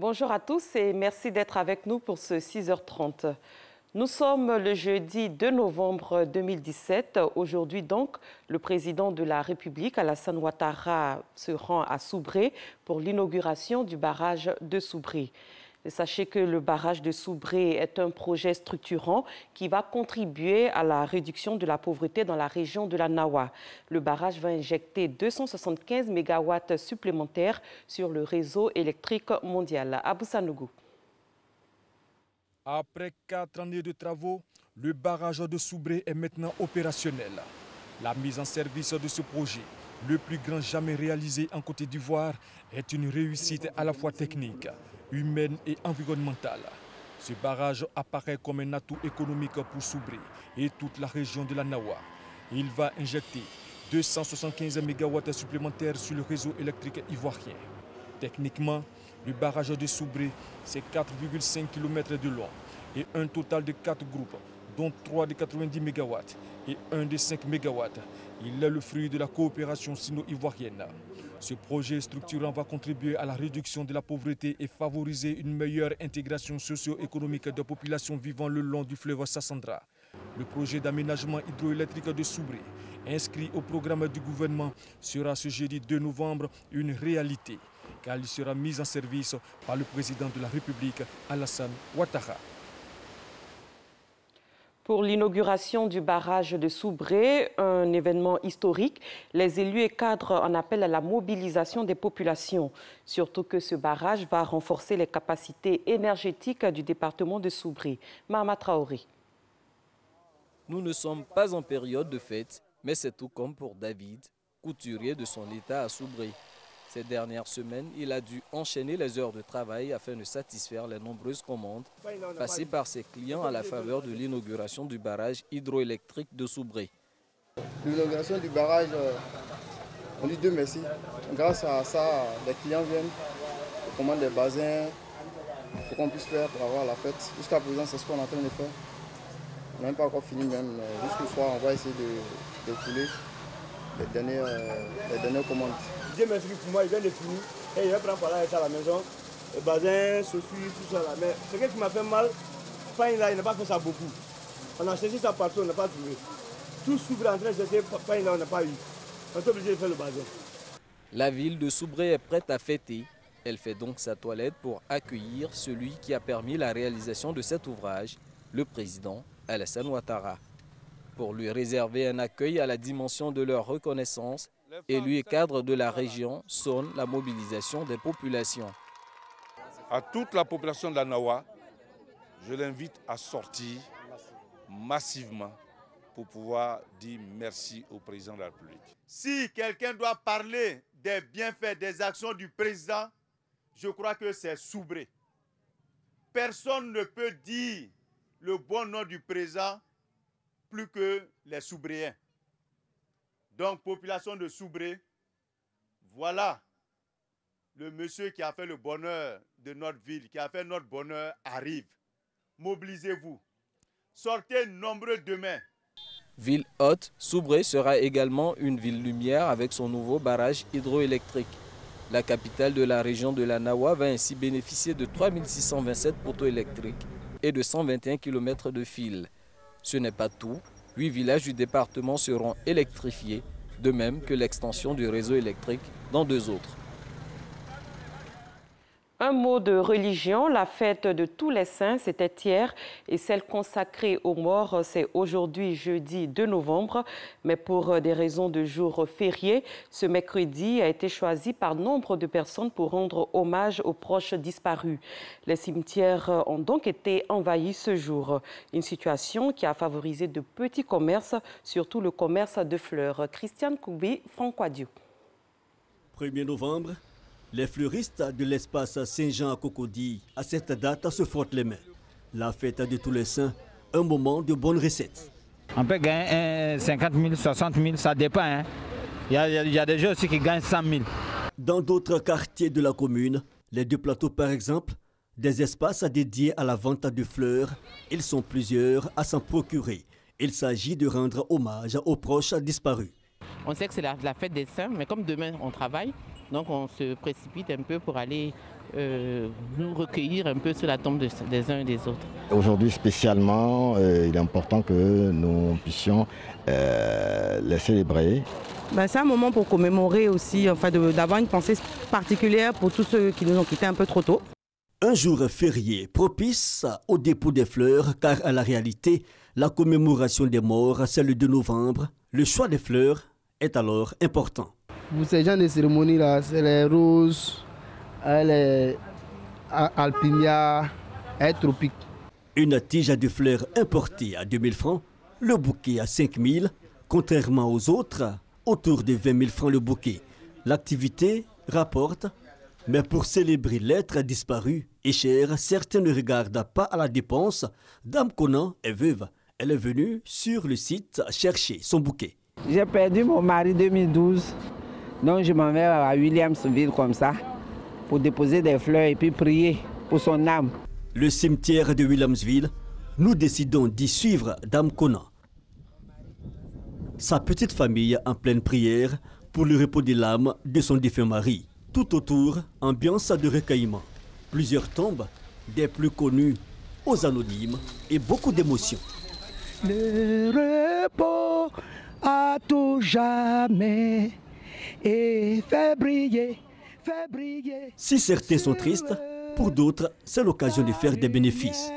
Bonjour à tous et merci d'être avec nous pour ce 6h30. Nous sommes le jeudi 2 novembre 2017. Aujourd'hui donc, le président de la République, Alassane Ouattara, se rend à Soubré pour l'inauguration du barrage de Soubré. Sachez que le barrage de Soubré est un projet structurant qui va contribuer à la réduction de la pauvreté dans la région de la Nawa. Le barrage va injecter 275 MW supplémentaires sur le réseau électrique mondial. Abou Sanougou. Après 4 années de travaux, le barrage de Soubré est maintenant opérationnel. La mise en service de ce projet, le plus grand jamais réalisé en Côte d'Ivoire, est une réussite à la fois technique, humaine et environnementale. Ce barrage apparaît comme un atout économique pour Soubré et toute la région de la Nawa. Il va injecter 275 MW supplémentaires sur le réseau électrique ivoirien. Techniquement, le barrage de Soubré, c'est 4,5 km de long et un total de 4 groupes, dont 3 de 90 MW et 1 de 5 MW. Il est le fruit de la coopération sino-ivoirienne. Ce projet structurant va contribuer à la réduction de la pauvreté et favoriser une meilleure intégration socio-économique des populations vivant le long du fleuve Sassandra. Le projet d'aménagement hydroélectrique de Soubré, inscrit au programme du gouvernement, sera ce jeudi 2 novembre une réalité, car il sera mis en service par le président de la République, Alassane Ouattara. Pour l'inauguration du barrage de Soubré, un événement historique, les élus et cadres en appellent à la mobilisation des populations. Surtout que ce barrage va renforcer les capacités énergétiques du département de Soubré. Mahama Traoré. Nous ne sommes pas en période de fête, mais c'est tout comme pour David, couturier de son état à Soubré. Ces dernières semaines, il a dû enchaîner les heures de travail afin de satisfaire les nombreuses commandes passées par ses clients à la faveur de l'inauguration du barrage hydroélectrique de Soubré. L'inauguration du barrage, on dit Dieu merci. Grâce à ça, les clients viennent, on commande des bassins, pour qu'on puisse faire pour avoir la fête. Jusqu'à présent, c'est ce qu'on est en train de faire. On n'a même pas encore fini même. Jusqu'au soir, on va essayer de couler les dernières commandes. Dieu merci pour moi, il vient de finir et il va prendre par là à la maison. Le bazin, ceci, tout ça là. Mais ce qui m'a fait mal, Pain là, il n'a pas fait ça beaucoup. On a cherché ça partout, on n'a pas trouvé. Tout Soubré en train de chercher, Pain là, on n'a pas eu. On est obligé de faire le bazin. La ville de Soubré est prête à fêter. Elle fait donc sa toilette pour accueillir celui qui a permis la réalisation de cet ouvrage, le président Alassane Ouattara. Pour lui réserver un accueil à la dimension de leur reconnaissance, élus et cadres de la région sonnent la mobilisation des populations. À toute la population de la Nawa, je l'invite à sortir massivement pour pouvoir dire merci au président de la République. Si quelqu'un doit parler des bienfaits, des actions du président, je crois que c'est Soubré. Personne ne peut dire le bon nom du président plus que les Soubréens. Donc, population de Soubré, voilà le monsieur qui a fait le bonheur de notre ville, qui a fait notre bonheur arrive. Mobilisez-vous. Sortez nombreux demain. Ville haute, Soubré sera également une ville lumière avec son nouveau barrage hydroélectrique. La capitale de la région de la Nawa va ainsi bénéficier de 3627 poteaux électriques et de 121 km de fils. Ce n'est pas tout. 8 villages du département seront électrifiés, de même que l'extension du réseau électrique dans 2 autres. Un mot de religion, la fête de tous les saints, c'était hier, et celle consacrée aux morts, c'est aujourd'hui, jeudi 2 novembre. Mais pour des raisons de jour férié, ce mercredi a été choisi par nombre de personnes pour rendre hommage aux proches disparus. Les cimetières ont donc été envahis ce jour. Une situation qui a favorisé de petits commerces, surtout le commerce de fleurs. Christiane Koubi, Franck Dieu. 1er novembre. Les fleuristes de l'espace Saint-Jean à Cocody, à cette date, se frottent les mains. La fête de tous les saints, un moment de bonnes recettes. On peut gagner 50 000, 60 000, ça dépend. Hein. Il y a des gens aussi qui gagnent 100 000. Dans d'autres quartiers de la commune, les 2 plateaux par exemple, des espaces dédiés à la vente de fleurs, ils sont plusieurs à s'en procurer. Il s'agit de rendre hommage aux proches disparus. On sait que c'est la fête des saints, mais comme demain on travaille, Donc on se précipite un peu pour aller nous recueillir un peu sur la tombe des uns et des autres. Aujourd'hui spécialement, il est important que nous puissions les célébrer. C'est un moment pour commémorer aussi, enfin, d'avoir une pensée particulière pour tous ceux qui nous ont quittés un peu trop tôt. Un jour férié propice au dépôt des fleurs, car à la réalité, la commémoration des morts, c'est le 2 novembre. Le choix des fleurs est alors important. Pour ces gens de cérémonie-là, c'est les roses, les alpinias, les tropiques. Une tige de fleurs importée à 2000 francs, le bouquet à 5000, contrairement aux autres, autour de 20 000 francs le bouquet. L'activité rapporte, mais pour célébrer l'être disparu et cher, certains ne regardent pas à la dépense. Dame Conan est veuve. Elle est venue sur le site chercher son bouquet. J'ai perdu mon mari en 2012, donc je m'en vais à Williamsville comme ça, pour déposer des fleurs et puis prier pour son âme. Le cimetière de Williamsville, nous décidons d'y suivre Dame Conan. Sa petite famille en pleine prière pour le repos de l'âme de son défunt mari. Tout autour, ambiance de recueillement. Plusieurs tombes, des plus connus aux anonymes et beaucoup d'émotions. Le repos à tout jamais et fait briller, fait briller. Si certains sont tristes, pour d'autres, c'est l'occasion de faire des bénéfices.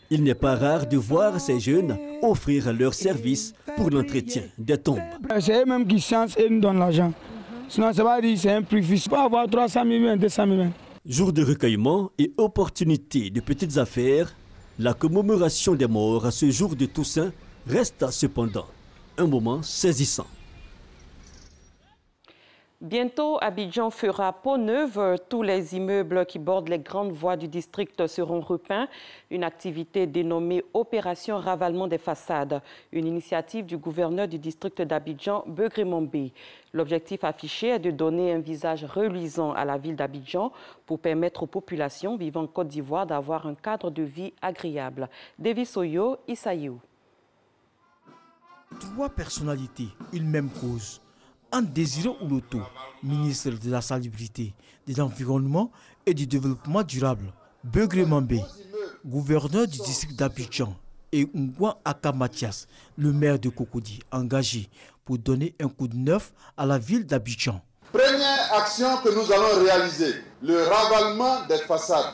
Il n'est pas rare de voir ces jeunes offrir leurs services pour l'entretien des tombes. C'est eux-mêmes qui chancent et nous donnent l'argent. Sinon, ça va dire c'est un préfixe. Il faut avoir 300 000, 200 000. Jour de recueillement et opportunité de petites affaires, la commémoration des morts à ce jour de Toussaint reste cependant un moment saisissant. Bientôt, Abidjan fera peau neuve. Tous les immeubles qui bordent les grandes voies du district seront repeints. Une activité dénommée Opération Ravalement des façades. Une initiative du gouverneur du district d'Abidjan, Begré-Mambé. L'objectif affiché est de donner un visage reluisant à la ville d'Abidjan pour permettre aux populations vivant en Côte d'Ivoire d'avoir un cadre de vie agréable. Davis Oyo, Issaïou. Trois personnalités, une même cause. Anne Désiré Ouloto, ministre de la Salubrité, de l'Environnement et du Développement durable. Begré-Mambé, gouverneur du district d'Abidjan. Et Ngwa Aka Mathias, le maire de Cocody, engagé pour donner un coup de neuf à la ville d'Abidjan. Première action que nous allons réaliser, le ravalement des façades.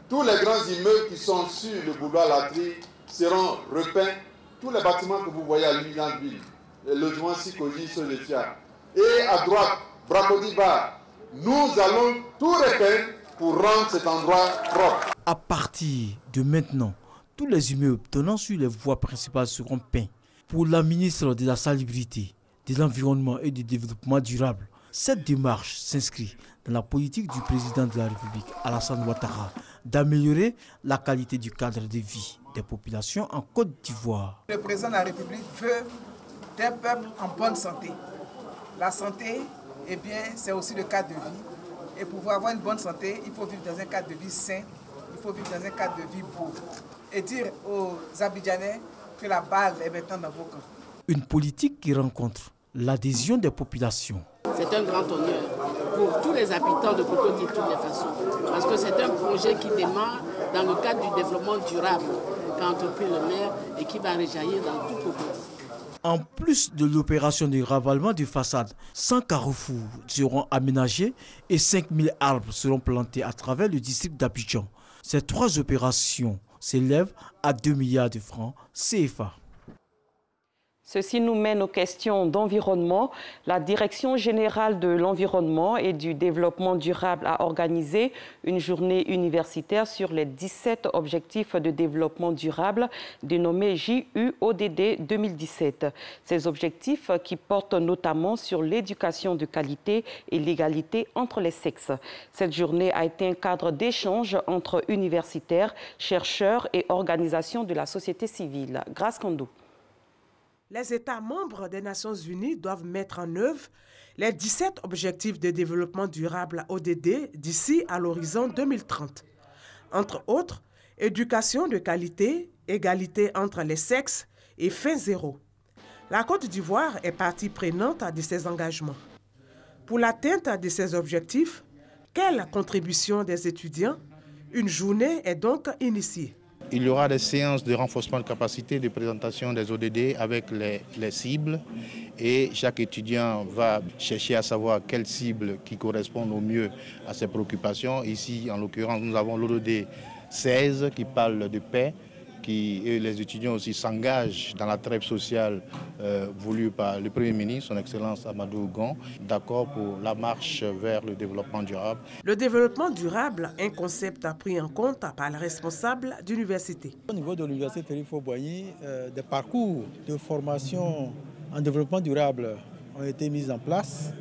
Tous les grands immeubles qui sont sur le boulevard Latry seront repeints. Tous les bâtiments que vous voyez à l'Union-Ville, le logement Sikoji sur les Fiat. Et à droite, Bracodibar, nous allons tout repeindre pour rendre cet endroit propre. À partir de maintenant, tous les immeubles donnant sur les voies principales seront peints. Pour la ministre de la Salubrité, de l'Environnement et du Développement durable, cette démarche s'inscrit dans la politique du président de la République, Alassane Ouattara, d'améliorer la qualité du cadre de vie des populations en Côte d'Ivoire. Le président de la République veut des peuples en bonne santé. La santé, eh bien, c'est aussi le cadre de vie. Et pour avoir une bonne santé, il faut vivre dans un cadre de vie sain, il faut vivre dans un cadre de vie beau. Et dire aux Abidjanais que la balle est maintenant dans vos camps. Une politique qui rencontre l'adhésion des populations. C'est un grand honneur pour tous les habitants de Cocody de toutes les façons. Parce que c'est un projet qui démarre dans le cadre du développement durable qu'a entrepris le maire et qui va rejaillir dans tout Cocody. En plus de l'opération de ravalement de façades, 100 carrefours seront aménagés et 5000 arbres seront plantés à travers le district d'Abidjan. Ces trois opérations s'élèvent à 2 milliards de francs CFA. Ceci nous mène aux questions d'environnement. La Direction générale de l'environnement et du développement durable a organisé une journée universitaire sur les 17 objectifs de développement durable dénommés JUODD 2017. Ces objectifs qui portent notamment sur l'éducation de qualité et l'égalité entre les sexes. Cette journée a été un cadre d'échange entre universitaires, chercheurs et organisations de la société civile. Grace Kandou. Les États membres des Nations Unies doivent mettre en œuvre les 17 objectifs de développement durable ODD d'ici à l'horizon 2030. Entre autres, éducation de qualité, égalité entre les sexes et fin zéro. La Côte d'Ivoire est partie prenante de ces engagements. Pour l'atteinte de ces objectifs, quelle contribution des étudiants? Une journée est donc initiée. Il y aura des séances de renforcement de capacité, de présentation des ODD avec les cibles et chaque étudiant va chercher à savoir quelles cibles qui correspondent au mieux à ses préoccupations. Ici, en l'occurrence, nous avons l'ODD 16 qui parle de paix, et les étudiants aussi s'engagent dans la trêve sociale voulue par le Premier ministre, son Excellence Amadou Gon, d'accord pour la marche vers le développement durable. Le développement durable, un concept pris en compte par les responsables d'université. Au niveau de l'université Félix Faure-Boigny, des parcours de formation en développement durable ont été mis en place.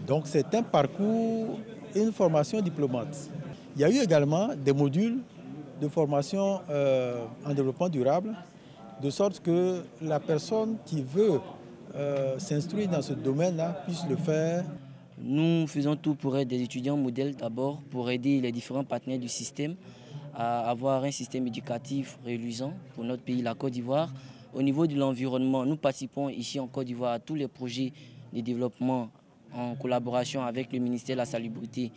Donc c'est un parcours et une formation diplômante. Il y a eu également des modules de formation en développement durable, de sorte que la personne qui veut s'instruire dans ce domaine-là puisse le faire. Nous faisons tout pour être des étudiants modèles d'abord, pour aider les différents partenaires du système à avoir un système éducatif reluisant pour notre pays, la Côte d'Ivoire. Au niveau de l'environnement, nous participons ici en Côte d'Ivoire à tous les projets de développement en collaboration avec le ministère de la Salubrité,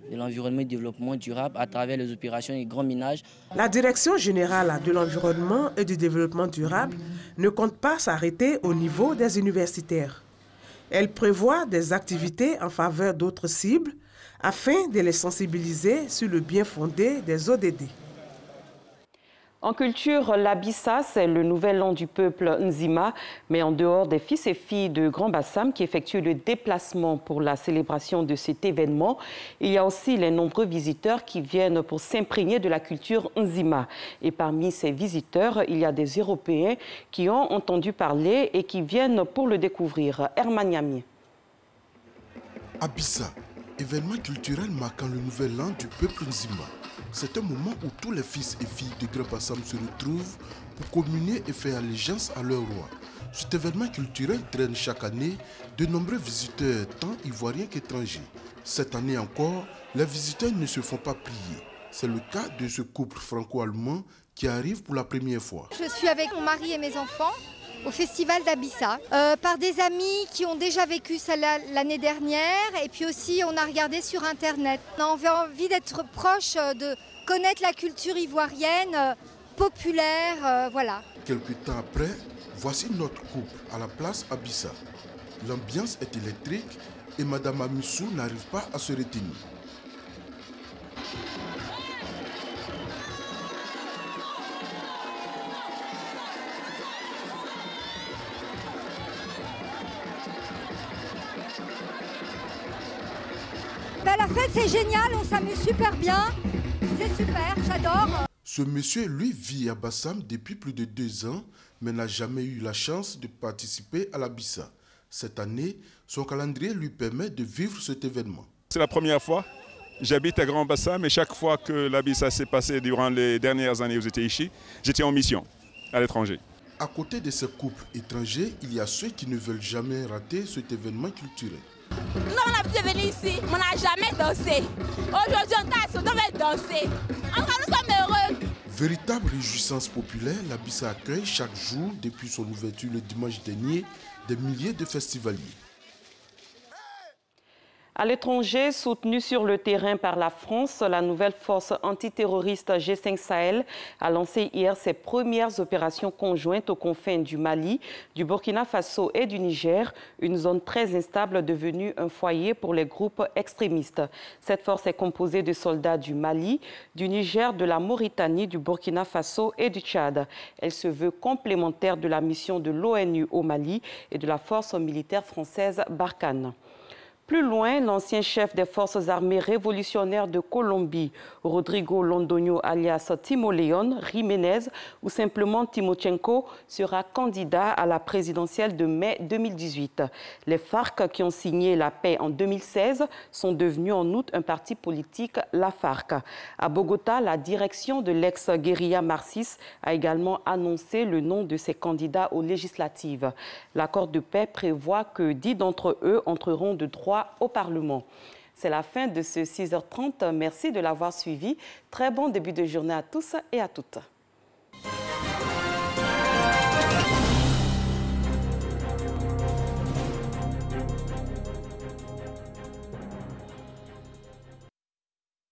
de l'environnement et du développement durable à travers les opérations et grands ménages. La Direction générale de l'environnement et du développement durable ne compte pas s'arrêter au niveau des universitaires. Elle prévoit des activités en faveur d'autres cibles afin de les sensibiliser sur le bien fondé des ODD. En culture, l'Abissa, c'est le nouvel an du peuple Nzima, mais en dehors des fils et filles de Grand Bassam qui effectuent le déplacement pour la célébration de cet événement, il y a aussi les nombreux visiteurs qui viennent pour s'imprégner de la culture Nzima. Et parmi ces visiteurs, il y a des Européens qui ont entendu parler et qui viennent pour le découvrir. Herman Yami. Abissa, événement culturel marquant le nouvel an du peuple Nzima. C'est un moment où tous les fils et filles de Grand Bassam se retrouvent pour communier et faire allégeance à leur roi. Cet événement culturel traîne chaque année de nombreux visiteurs, tant ivoiriens qu'étrangers. Cette année encore, les visiteurs ne se font pas prier. C'est le cas de ce couple franco-allemand qui arrive pour la première fois. Je suis avec mon mari et mes enfants au festival d'Abissa, par des amis qui ont déjà vécu ça l'année dernière, et puis aussi on a regardé sur internet. On a envie d'être proche, de connaître la culture ivoirienne, populaire, voilà. Quelques temps après, voici notre couple à la place Abissa. L'ambiance est électrique et Madame Amissou n'arrive pas à se retenir. Ben, la fête c'est génial, on s'amuse super bien, c'est super, j'adore. Ce monsieur, lui, vit à Bassam depuis plus de 2 ans, mais n'a jamais eu la chance de participer à l'Abissa. Cette année, son calendrier lui permet de vivre cet événement. C'est la première fois. J'habite à Grand Bassam et chaque fois que l'Abissa s'est passé durant les dernières années où j'étais ici, j'étais en mission à l'étranger. À côté de ces couples étrangers, il y a ceux qui ne veulent jamais rater cet événement culturel. Nous avons l'habitude de venir ici, mais on n'a jamais dansé. Aujourd'hui, on va danser. Enfin, nous sommes heureux. Véritable réjouissance populaire, l'Abissa accueille chaque jour, depuis son ouverture le dimanche dernier, des milliers de festivaliers. À l'étranger, soutenue sur le terrain par la France, la nouvelle force antiterroriste G5 Sahel a lancé hier ses premières opérations conjointes aux confins du Mali, du Burkina Faso et du Niger, une zone très instable devenue un foyer pour les groupes extrémistes. Cette force est composée de soldats du Mali, du Niger, de la Mauritanie, du Burkina Faso et du Tchad. Elle se veut complémentaire de la mission de l'ONU au Mali et de la force militaire française Barkhane. Plus loin, l'ancien chef des forces armées révolutionnaires de Colombie, Rodrigo Londoño alias Timo León Jiménez ou simplement Timochenko, sera candidat à la présidentielle de mai 2018. Les FARC qui ont signé la paix en 2016 sont devenus en août un parti politique, la FARC. À Bogota, la direction de l'ex-guérilla marxiste a également annoncé le nom de ses candidats aux législatives. L'accord de paix prévoit que 10 d'entre eux entreront de droit au Parlement. C'est la fin de ce 6h30. Merci de l'avoir suivi. Très bon début de journée à tous et à toutes.